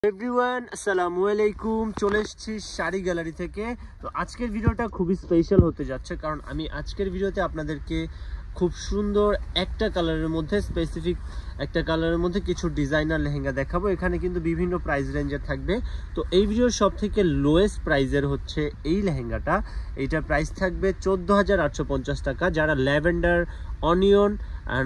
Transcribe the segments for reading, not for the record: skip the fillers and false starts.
Everyone আসসালামু আলাইকুম। চলে এসেছি শাড়ি গ্যালারি থেকে। তো আজকের ভিডিওটা খুবই স্পেশাল হতে যাচ্ছে, কারণ আমি আজকের ভিডিওতে আপনাদেরকে খুব সুন্দর একটা কালারের মধ্যে স্পেসিফিক একটা কালারের মধ্যে কিছু ডিজাইনার লেহেঙ্গা দেখাবো। এখানে কিন্তু বিভিন্ন প্রাইস রেঞ্জের থাকবে। তো এই ভিডিওর সব থেকে লোয়েস্ট প্রাইজের হচ্ছে এই লেহেঙ্গাটা। এইটার প্রাইস থাকবে 14,850 টাকা। যারা ল্যাভেন্ডার, অনিয়ন আর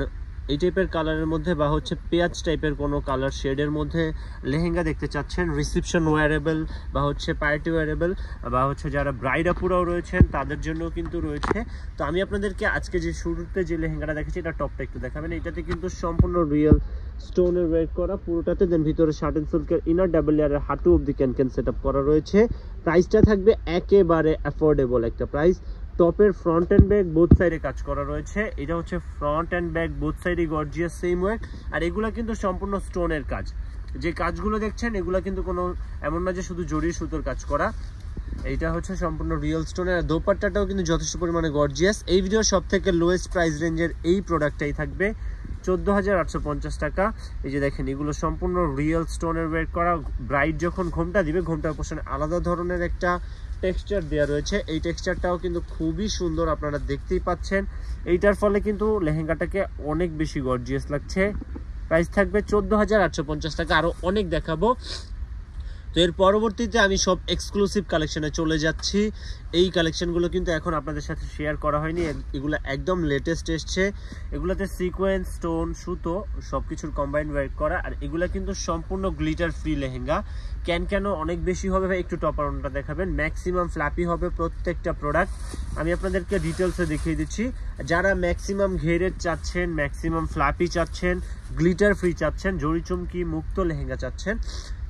এই টাইপের কালারের মধ্যে বা হচ্ছে পেঁয়াজ টাইপের কোনো কালার শেডের মধ্যে লেহেঙ্গা দেখতে চাচ্ছেন, রিসেপশন ওয়ারেবল বা হচ্ছে পার্টি ওয়ারেবল বা হচ্ছে যারা ব্রাইড আপুরাও রয়েছেন তাদের জন্য কিন্তু রয়েছে। তো আমি আপনাদেরকে আজকে যে শুরুতে যে লেহেঙ্গাটা দেখেছি এটা টপটা একটু দেখাবেন। এটাতে কিন্তু সম্পূর্ণ রিয়েল স্টোনের ওয়ার্ক করা পুরোটাতে, দেন ভিতরে শার্টেন সিল্কের ইনার ডাবল লেয়ারের হাঁটু অব্দি ক্যান সেট আপ করা রয়েছে। প্রাইসটা থাকবে একেবারে অ্যাফোর্ডেবল একটা প্রাইস। টপের ফ্রন্ট অ্যান্ড ব্যাক বোথ সাইডে কাজ করা রয়েছে। এটা হচ্ছে ফ্রন্ট অ্যান্ড ব্যাক বোথ সাইডে গর্জিয়াস সেম ওয়ার্ক। আর এগুলো কিন্তু সম্পূর্ণ স্টোনের কাজ। যে কাজগুলো দেখছেন এগুলো কিন্তু কোনো এমন না যে শুধু জড়ি সুতোর কাজ করা, এইটা হচ্ছে সম্পূর্ণ রিয়েল স্টোনের। আর দোপাট্টাটাও কিন্তু যথেষ্ট পরিমাণে গর্জিয়াস। এই ভিডিওর সব থেকে লোয়েস্ট প্রাইস রেঞ্জের এই প্রোডাক্টটাই থাকবে 14,850 টাকা। এই যে দেখেন এগুলো সম্পূর্ণ রিয়েল স্টোনের ওয়ার্ক করা। ব্রাইড যখন ঘোমটা দিবে ঘোমটার পোর্শনে আলাদা ধরনের একটা টেক্সচার দেওয়া রয়েছে। এই টেক্সচারটাও কিন্তু খুবই সুন্দর, আপনারা দেখতেই পাচ্ছেন। এইটার ফলে কিন্তু লেহেঙ্গাটাকে অনেক বেশি গর্জিয়াস লাগছে। প্রাইস থাকবে 14,850 টাকা। আরও অনেক দেখাবো। তো এর পরবর্তীতে আমি সব এক্সক্লুসিভ কালেকশনে চলে যাচ্ছি। এই কালেকশনগুলো কিন্তু এখন আপনাদের সাথে শেয়ার করা হয়নি, এগুলো একদম লেটেস্ট এসছে। এগুলোতে সিকোয়েন্স, স্টোন, সুতো সব কিছুর কম্বাইন্ড ওয়ার্ক করা। আর এগুলো কিন্তু সম্পূর্ণ গ্লিটার ফ্রি লেহেঙ্গা। কেন অনেক বেশি হবে ভাই, একটু টপার ওনটা দেখাবেন। ম্যাক্সিমাম ফ্ল্যাপি হবে প্রত্যেকটা প্রোডাক্ট। আমি আপনাদেরকে ডিটেলসে দেখিয়ে দিচ্ছি। যারা ম্যাক্সিমাম ঘেরের চাচ্ছেন, ম্যাক্সিমাম ফ্ল্যাপি চাচ্ছেন, গ্লিটার ফ্রি চাচ্ছেন, জড়ি চুমকি মুক্ত লেহেঙ্গা চাচ্ছেন,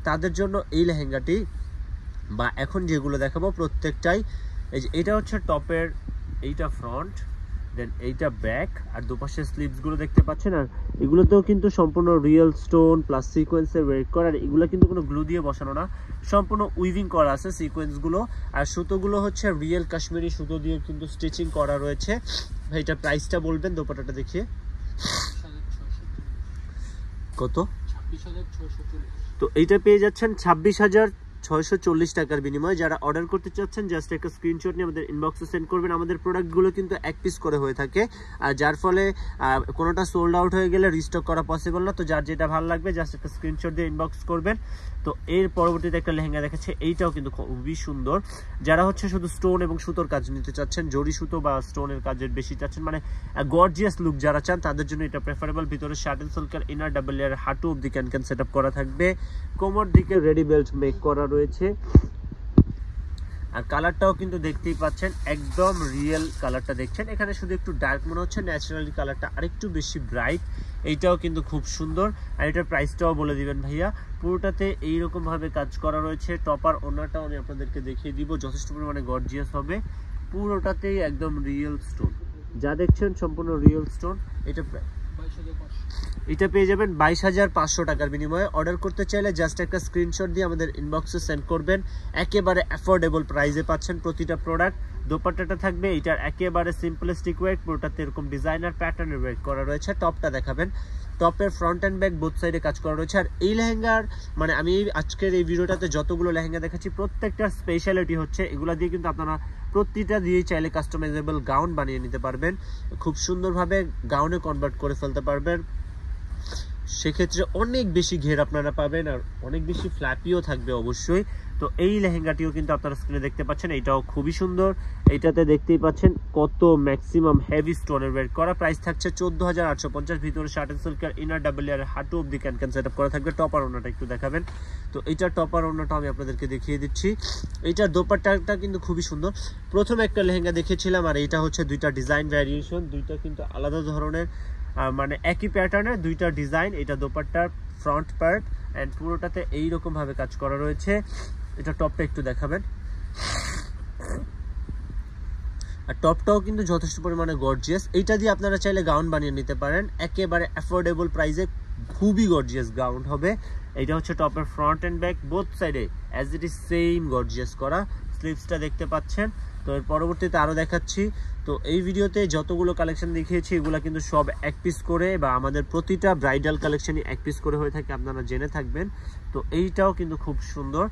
তাদের জন্য এই লেহেঙ্গাটি বা এখন যেগুলো দেখাবো প্রত্যেকটাই। এই যে এটা হচ্ছে টপের, এইটা ফ্রন্ট, দেন এইটা ব্যাক, আর দুপাশের স্লিভসগুলো দেখতে পাচ্ছেন। আর এগুলোতেও কিন্তু সম্পূর্ণ রিয়েল স্টোন প্লাস সিকোয়েন্সের ওয়ার্ক করা। আর এগুলো কিন্তু কোনো গ্লু দিয়ে বসানো না, সম্পূর্ণ উইভিং করা আছে সিকোয়েন্সগুলো। আর সুতোগুলো হচ্ছে রিয়েল কাশ্মীরি সুতো দিয়ে কিন্তু স্টিচিং করা রয়েছে। ভাই এটা প্রাইসটা বলবেন দোপাট্টাটা দেখিয়ে কত? তো এইটা পেয়ে যাচ্ছেন 26,640 টাকার বিনিময়ে। যারা অর্ডার করতে চাচ্ছেন জাস্ট একটা স্ক্রিনশট নিয়ে আমাদের ইনবক্সে সেন্ড করবেন। আমাদের প্রোডাক্টগুলো কিন্তু এক পিস করে হয়ে থাকে, আর যার ফলে কোনোটা সোল্ড আউট হয়ে গেলে রিস্টক করা পসিবল না। তো যার যেটা ভালো লাগবে জাস্ট একটা স্ক্রিনশট দিয়ে ইনবক্স করবেন। তো এর পরবর্তীতে একটা লেহেঙ্গা দেখাচ্ছে, এইটাও কিন্তু খুবই সুন্দর। যারা হচ্ছে শুধু স্টোন এবং সুতোর কাজ নিতে চাচ্ছেন, জড়ি সুতো বা স্টোনের কাজের বেশি চাচ্ছেন, মানে গর্জিয়াস লুক যারা চান তাদের জন্য এটা প্রেফারেবল। ভিতরে শার্টেন সিল্কের ইনার ডাবল লেয়ারের হাঁটু অব্দি ক্যান সেট আপ করা থাকবে। কোমর দিকে রেডি বেল্ট মেক করা রয়েছে। আর কালারটাও কিন্তু দেখতেই পাচ্ছেন একদম রিয়েল কালারটা দেখছেন। এখানে শুধু একটু ডার্ক মনে হচ্ছে, ন্যাচারালি কালারটা আরেকটু বেশি ব্রাইট। এইটাও কিন্তু খুব সুন্দর। আর এটার প্রাইসটাও বলে দিবেন ভাইয়া। পুরোটাতে এইরকম ভাবে কাজ করা রয়েছে। টপার ওনারটাও আমি আপনাদেরকে দেখিয়ে দিব, যথেষ্ট পরিমাণে গর্জিয়াস হবে। পুরোটাতেই একদম রিয়েল স্টোন, যা দেখছেন সম্পূর্ণ রিয়েল স্টোন। এটা পেয়ে যাবেন 22,500 টাকার বিনিময়ে। অর্ডার করতে চাইলে জাস্ট একটা স্ক্রিনশট দিয়ে আমাদের ইনবক্সে সেন্ড করবেন। একেবারে অ্যাফোর্ডেবল প্রাইসে পাচ্ছেন প্রতিটা প্রোডাক্ট। দোপাট্টাটা থাকবে এটার একেবারে সিম্পলিস্টিক ওয়ার্ক, পুরোটাতে এরকম ডিজাইনার প্যাটার্নের ওয়ার্ক করা রয়েছে। টপটা দেখাবেন, টপের ফ্রন্ট অ্যান্ড ব্যাক বোথ সাইডে কাজ করা রয়েছে। আর এই লেহেঙ্গার মানে আমি আজকের এই ভিডিওটাতে যতগুলো লেহেঙ্গা দেখাচ্ছি প্রত্যেকটার স্পেশালিটি হচ্ছে এগুলো দিয়ে কিন্তু আপনারা প্রতিটা দিয়েই চাইলে কাস্টমাইজেবল গাউন বানিয়ে নিতে পারবেন, খুব সুন্দরভাবে গাউনে কনভার্ট করে ফেলতে পারবেন। সেক্ষেত্রে অনেক বেশি ঘের আপনারা পাবেন আর অনেক বেশি ফ্ল্যাপিও থাকবে অবশ্যই। তো এই লেহেঙ্গাটিও কিন্তু আপনারা স্ক্রিনে দেখতে পাচ্ছেন, এইটাও খুবই সুন্দর। এইটাতে দেখতেই পাচ্ছেন কত ম্যাক্সিমাম হেভি স্টোনের ওয়ার্ক করা। প্রাইস থাকছে 14,850। ভিতরে শার্টেন সিল্কের ইনার ডাবল লেয়ারের হাঁটু অব্দি ক্যান সেট আপ করা থাকবে। টপার ওনাটা একটু দেখাবেন। তো এইটার টপার ওনাটা আমি আপনাদেরকে দেখিয়ে দিচ্ছি। এইটার দোপাট্টাটা কিন্তু খুবই সুন্দর। প্রথমে একটা লেহেঙ্গা দেখেছিলাম, আর এইটা হচ্ছে দুইটা ডিজাইন ভ্যারিয়েশন, দুইটা কিন্তু আলাদা ধরনের, মানে একই প্যাটার্নের দুইটা ডিজাইন। এটা দোপাট্টার ফ্রন্ট পার্ট অ্যান্ড পুরোটাতে এইরকম ভাবে কাজ করা রয়েছে। এটা টপটা একটু দেখাবেন। আর টপটাও কিন্তু যথেষ্ট পরিমাণে গর্জিয়াস। এইটা দিয়ে আপনারা চাইলে গাউন বানিয়ে নিতে পারেন একেবারে অ্যাফোর্ডেবল প্রাইসে, খুবই গর্জিয়াস গাউন হবে। এইটা হচ্ছে টপের ফ্রন্ট অ্যান্ড ব্যাক বোথ সাইডে as it is same gorgeous করা। স্লিভসটা দেখতে পাচ্ছেন। তো এর পরবর্তীতে আরও দেখাচ্ছি। তো এই ভিডিওতে যতগুলো কালেকশন দেখিয়েছি এগুলো কিন্তু সব এক পিস করে, বা আমাদের প্রতিটা ব্রাইডাল কালেকশনই এক পিস করে হয়ে থাকে, আপনারা জেনে থাকবেন। তো এইটাও কিন্তু খুব সুন্দর।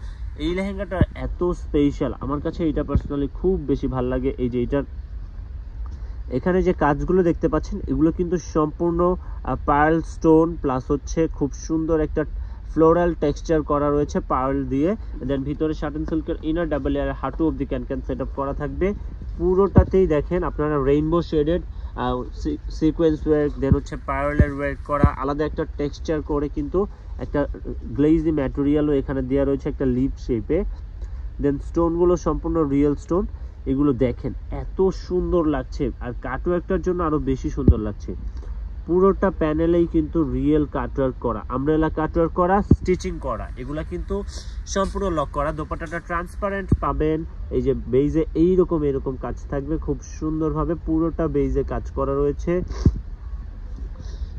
এই লেহেঙ্গাটা এত স্পেশাল, আমার কাছে এটা পার্সোনালি খুব বেশি ভালো লাগে। এই যে এটার এখানে যে কাজগুলো দেখতে পাচ্ছেন এগুলো কিন্তু সম্পূর্ণ পার্ল স্টোন প্লাস হচ্ছে খুব সুন্দর একটা ফ্লোরাল টেক্সচার করা রয়েছে পার্ল দিয়ে। দেন ভিতরে শার্টেন সিল্কের ইনার ডাবল লেয়ার হাঁটু অবধি ক্যান সেটআপ করা থাকবে। পুরোটাতেই দেখেন আপনারা রেইনবো শেডেড সিকোয়েন্স ওয়ার্ক, দেন হচ্ছে পার্লের ওয়ার্ক করা, আলাদা একটা টেক্সচার করে কিন্তু একটা গ্লেজি ম্যাটেরিয়ালও এখানে দেওয়া রয়েছে একটা লিপ শেপে। দেন স্টোনগুলো সম্পূর্ণ রিয়েল স্টোন। এগুলো দেখেন এত সুন্দর লাগছে, আর কাটওয়ার্কটার জন্য আরো বেশি সুন্দর লাগছে। পুরোটা প্যানেলেই কিন্তু রিয়েল কাটওয়ার্ক করা, আমব্রেলা কাটওয়ার্ক করা, স্টিচিং করা, এগুলা কিন্তু সম্পূর্ণ লক করা। দোপাট্টাটা ট্রান্সপারেন্ট পাবেন। এই যে বেইজে এরকম কাজ থাকবে খুব সুন্দরভাবে, পুরোটা বেইজে কাজ করা রয়েছে।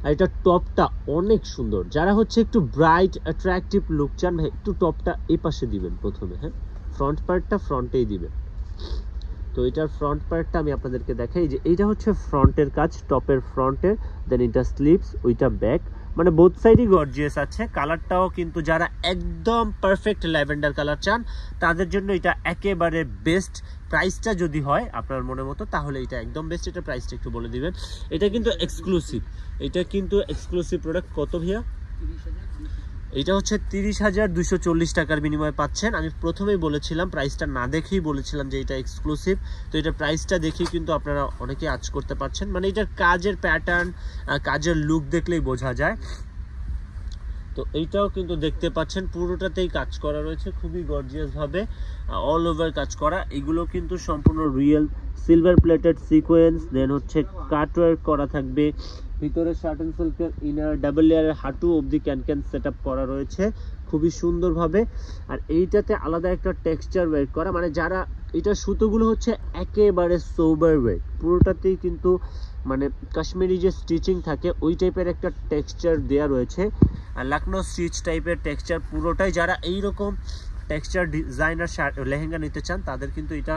আর এটা টপটা অনেক সুন্দর, যারা হচ্ছে একটু ব্রাইট অ্যাট্রাকটিভ লুক চান ভাই একটু টপটা এই পাশে দিবেন প্রথমে, হ্যাঁ ফ্রন্ট পার্টটা ফ্রন্টেই দিবেন। তো এটার ফ্রন্ট পার্টটা আমি আপনাদেরকে দেখাই, যে এইটা হচ্ছে ফ্রন্টের কাজ, টপের ফ্রন্টের, দেন এটা স্লিভস, ওইটা ব্যাক, মানে বোথ সাইডই গর্জিয়াস আছে। কালারটাও কিন্তু যারা একদম পারফেক্ট ল্যাভেন্ডার কালার চান তাদের জন্য এটা একেবারে বেস্ট। প্রাইসটা যদি হয় আপনার মনের মতো তাহলে এটা একদম বেস্ট। এটা প্রাইসটা একটু বলে দিবেন। এটা কিন্তু এক্সক্লুসিভ প্রোডাক্ট। কত ভাইয়া? এটা হচ্ছে 30,240 টাকার বিনিময়ে পাচ্ছেন। আমি প্রথমেই বলেছিলাম, প্রাইসটা না দেখেই বলেছিলাম যে এটা এক্সক্লুসিভ। তো এটা প্রাইসটা দেখেই কিন্তু আপনারা অনেকে আজ করতে পারছেন, মানে এটার কাজের প্যাটার্ন, কাজের লুক দেখলেই বোঝা যায়। তো এইটাও কিন্তু দেখতে পাচ্ছেন পুরোটাতেই কাজ করা রয়েছে খুবই গর্জিয়াস ভাবে, অল ওভার কাজ করা। এগুলো কিন্তু সম্পূর্ণ রিয়েল সিলভার প্লেটেড সিকোয়েন্স, দেন হচ্ছে কাটওয়ার্ক করা থাকবে। ভিতরে শার্টেন সিল্কের ইনার ডাবল লেয়ারের হাঁটু অবধি ক্যান সেটআপ করা রয়েছে খুবই সুন্দরভাবে। আর এইটাতে আলাদা একটা টেক্সচার ওয়ার্ক করা, মানে যারা এটা সুতোগুলো হচ্ছে একেবারে সোবার ওয়েট, পুরোটাতেই কিন্তু মানে কাশ্মীরি যে স্টিচিং থাকে ওই টাইপের একটা টেক্সচার দেয়া রয়েছে, আর লখনৌ স্টিচ টাইপের টেক্সচার পুরোটাই। যারা এইরকম টেক্সচার ডিজাইনার লেহেঙ্গা নিতে চান তাদের কিন্তু এটা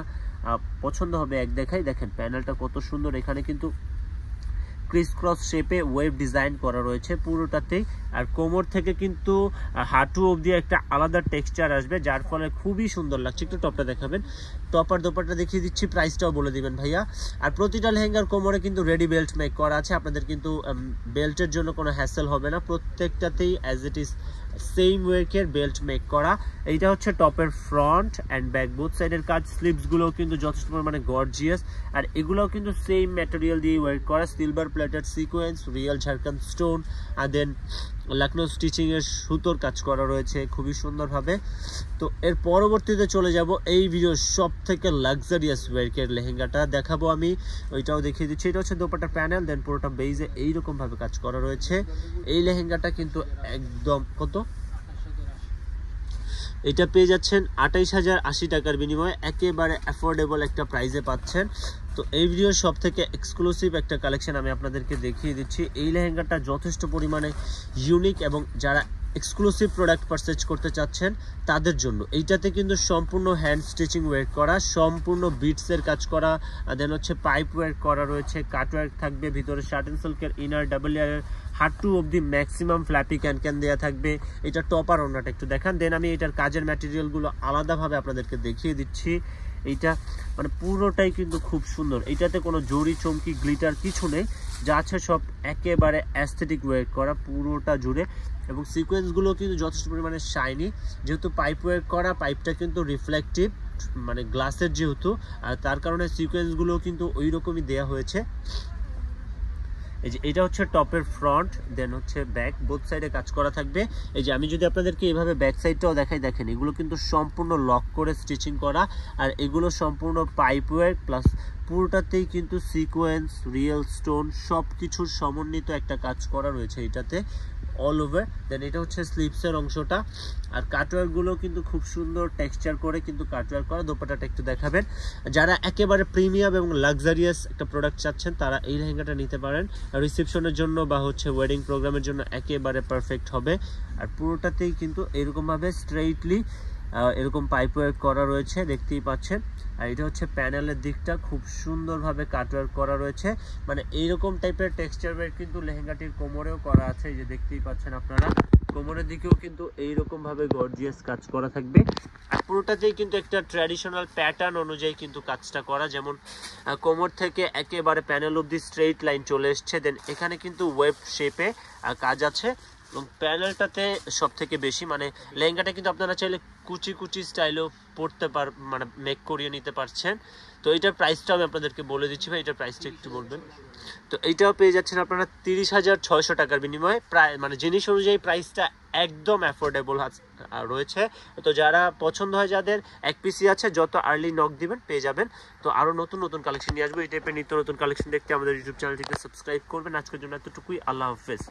পছন্দ হবে এক দেখাই। দেখেন প্যানেলটা কত সুন্দর, এখানে কিন্তু ক্রিস ক্রস শেপে ওয়েভ ডিজাইন করা রয়েছে পুরোটাতেই। আর কোমর থেকে কিন্তু হাঁটু অবধি একটা আলাদা টেক্সচার আসবে, যার ফলে খুবই সুন্দর লাগছে। একটু টপটা দেখাবেন, টপ আর দোপাট্টা দেখিয়ে দিচ্ছি, প্রাইসটাও বলে দিবেন ভাইয়া। আর প্রতিটা লেহেঙ্গার কোমরে কিন্তু রেডি বেল্ট মেক করা আছে, আপনাদের কিন্তু বেল্টের জন্য কোনো হ্যাসেল হবে না, প্রত্যেকটাতেই অ্যাজ ইট ইজ সেম ওয়েকের বেল্ট মেক করা। এইটা হচ্ছে টপের ফ্রন্ট অ্যান্ড ব্যাক বোথ সাইডের কাজ। স্লিভসগুলোও কিন্তু যথেষ্ট পরিমাণে গর্জিয়াস, আর এগুলোও কিন্তু সেম ম্যাটেরিয়াল দিয়ে ওয়ার্ক করা, silver plated sequence, real Jharkhand stone, আর দেন লখনৌ স্টিচিংয়ের সুতোর কাজ করা রয়েছে খুবই সুন্দরভাবে। তো এর পরবর্তীতে চলে যাব এই ভিডিওর সব থেকে লাক্সারিয়াস ওয়ার্কের লেহেঙ্গাটা দেখাবো আমি, ওইটাও দেখিয়ে দিচ্ছি। এটা হচ্ছে দোপাট্টার প্যানেল, দেন পুরোটা বেইজে এইরকমভাবে কাজ করা রয়েছে। এই লেহেঙ্গাটা কিন্তু একদম কত, এটা পেয়ে যাচ্ছেন 28,080 টাকার বিনিময়ে, একেবারে অ্যাফোর্ডেবল একটা প্রাইসে পাচ্ছেন। তো এই ভিডিওর সব থেকে এক্সক্লুসিভ একটা কালেকশন আমি আপনাদেরকে দেখিয়ে দিচ্ছি। এই লেহেঙ্গাটা যথেষ্ট পরিমাণে ইউনিক, এবং যারা এক্সক্লুসিভ প্রোডাক্ট পারচেজ করতে চাচ্ছেন তাদের জন্য। এইটাতে কিন্তু সম্পূর্ণ হ্যান্ড স্টিচিং ওয়ার্ক করা, সম্পূর্ণ বিটসের কাজ করা, দেন হচ্ছে পাইপ ওয়ার্ক করা রয়েছে, কাট ওয়ার্ক থাকবে। ভিতরে শার্টেন সিল্কের ইনার ডাবল লেয়ারের হাঁটু অবধি ম্যাক্সিমাম ফ্ল্যাপি ক্যান দেওয়া থাকবে। এটা টপ আর ওনাটা একটু দেখান, দেন আমি এটার কাজের ম্যাটেরিয়ালগুলো আলাদাভাবে আপনাদেরকে দেখিয়ে দিচ্ছি। এইটা মানে পুরোটাই কিন্তু খুব সুন্দর, এইটাতে কোনো জরি চমকি গ্লিটার কিছু নেই, যা আছে সব একেবারে অ্যাস্থেটিক ওয়ার্ক করা পুরোটা জুড়ে। এবং সিকোয়েন্সগুলো কিন্তু যথেষ্ট পরিমাণে শাইনি, যেহেতু পাইপ ওয়ার্ক করা, পাইপটা কিন্তু রিফ্লেকটিভ মানে গ্লাসের যেহেতু, আর তার কারণে সিকোয়েন্সগুলো কিন্তু ওই রকমই দেওয়া হয়েছে। এই যে এটা হচ্ছে টপের ফ্রন্ট, দেন হচ্ছে ব্যাক, বোথ সাইডে কাজ করা থাকবে। এই যে আমি যদি আপনাদেরকে এইভাবে ব্যাক সাইডটাও দেখাই, দেখেন এগুলো কিন্তু সম্পূর্ণ লক করে স্টিচিং করা, আর এগুলো সম্পূর্ণ পাইপ ওয়ার্ক প্লাস পুরোটাতেই কিন্তু সিকোয়েন্স, রিয়েল স্টোন সব কিছুর সমন্বিত একটা কাজ করা রয়েছে এটাতে অল ওভার। দেন এটা হচ্ছে স্লিভসের অংশটা, আর কাটওয়ার্কগুলো কিন্তু খুব সুন্দর টেক্সচার করে কিন্তু কাটওয়ার্ক করা। দোপাট্টাটা একটু দেখাবেন। যারা একেবারে প্রিমিয়াম এবং লাক্সারিয়াস একটা প্রোডাক্ট চাচ্ছেন তারা এই লেহেঙ্গাটা নিতে পারেন, রিসেপশনের জন্য বা হচ্ছে ওয়েডিং প্রোগ্রামের জন্য একেবারে পারফেক্ট হবে। আর পুরোটাতেই কিন্তু এরকমভাবে স্ট্রেইটলি এরকম পাইপ ওয়ার্ক করা রয়েছে, দেখতেই পাচ্ছেন। আর এটা হচ্ছে প্যানেলের দিকটা খুব সুন্দরভাবে কাটওয়ার্ক করা রয়েছে, মানে এইরকম টাইপের টেক্সচার ওয়ার্ক কিন্তু লেহেঙ্গাটির কোমরেও করা আছে, এই যে দেখতেই পাচ্ছেন আপনারা। কোমরের দিকেও কিন্তু এইরকম ভাবে গর্জিয়াস কাজ করা থাকবে। আর পুরোটাতেই কিন্তু একটা ট্র্যাডিশনাল প্যাটার্ন অনুযায়ী কিন্তু কাজটা করা, যেমন কোমর থেকে একেবারে প্যানেল অব্দি স্ট্রেইট লাইন চলে এসছে, দেন এখানে কিন্তু ওয়েব শেপে কাজ আছে এবং প্যানেলটাতে সব থেকে বেশি মানে লেহেঙ্গাটা কিন্তু আপনারা চাইলে কুচি কুচি স্টাইলেও পরতে মানে মেক করিয়ে নিতে পারছেন। তো এইটার প্রাইসটা আমি আপনাদেরকে বলে দিচ্ছি ভাই, এটার প্রাইসটা একটু বলবেন। তো এইটাও পেয়ে যাচ্ছেন আপনারা 30,600 টাকার বিনিময়ে, প্রায় মানে জিনিস অনুযায়ী প্রাইসটা একদম অ্যাফোর্ডেবল রয়েছে। তো যারা পছন্দ হয়, যাদের এক পিসি আছে, যত আর্লি নক দিবেন পেয়ে যাবেন। তো আরও নতুন নতুন কালেকশন নিয়ে আসবো। এই টাইপের নিত্য নতুন কালেকশন দেখতে আমাদের ইউটিউব চ্যানেলটিকে সাবস্ক্রাইব করবেন। আজকের জন্য এতটুকুই, আল্লাহ হাফেজ।